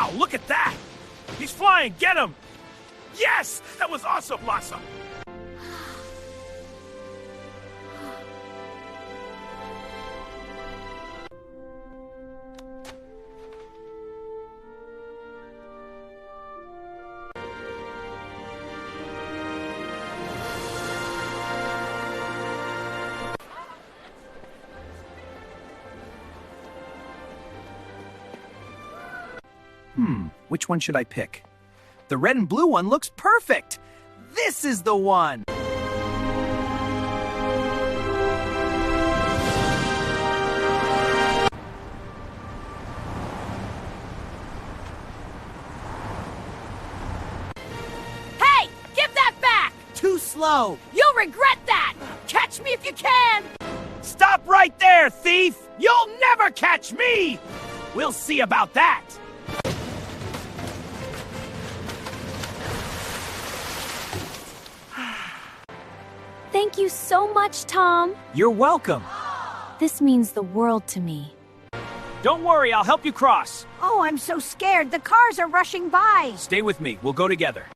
Wow, look at that! He's flying, get him! Yes! That was awesome, Blossom! Which one should I pick? The red and blue one looks perfect! This is the one! Hey! Give that back! Too slow! You'll regret that! Catch me if you can! Stop right there, thief! You'll never catch me! We'll see about that! Thank you so much, Tom. You're welcome! This means the world to me. Don't worry, I'll help you cross. Oh, I'm so scared. The cars are rushing by. Stay with me, we'll go together.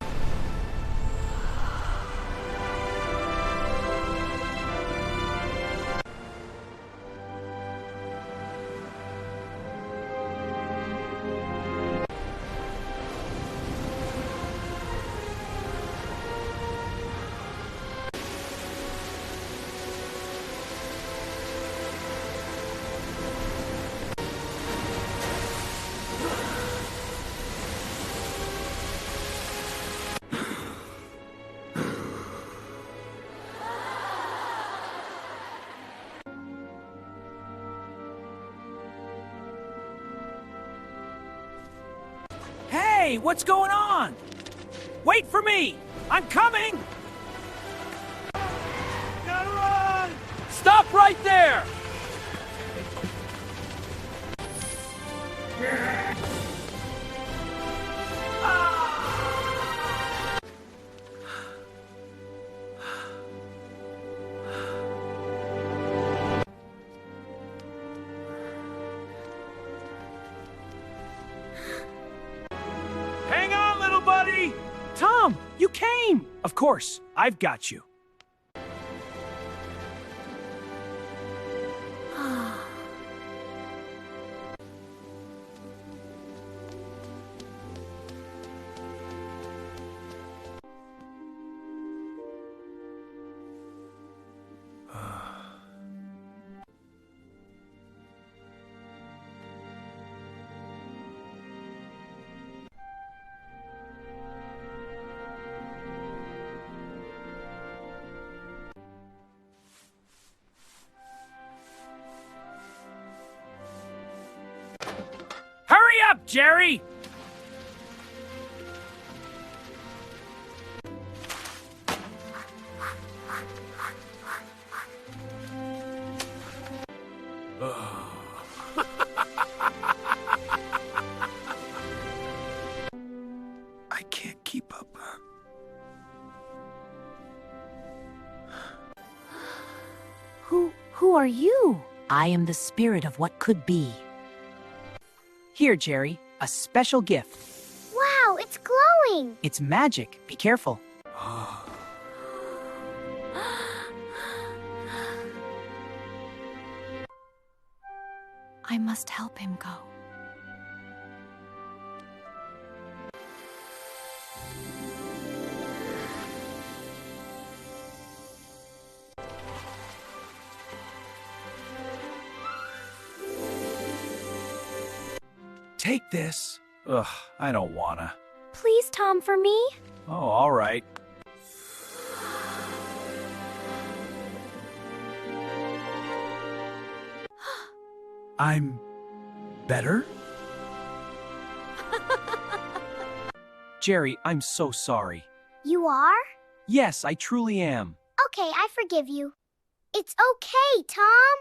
Hey, what's going on? Wait for me! I'm coming! Gotta run! Stop right there! Hang on, little buddy! Tom, you came! Of course, I've got you. Hurry up, Jerry! I can't keep up. Who are you? I am the spirit of what could be. Here, Jerry, a special gift. Wow, it's glowing! It's magic. Be careful. I must help him go. Take this. Ugh, I don't wanna. Please, Tom, for me? Oh, all right. I'm better? Jerry, I'm so sorry. You are? Yes, I truly am. Okay, I forgive you. It's okay, Tom.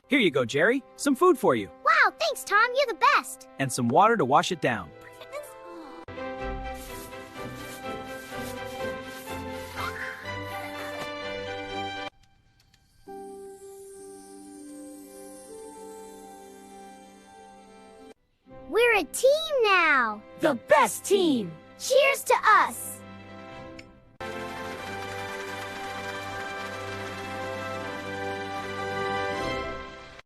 Here you go, Jerry. Some food for you. Wow, thanks, Tom. You're the best. And some water to wash it down. a team now. The best team! Cheers to us.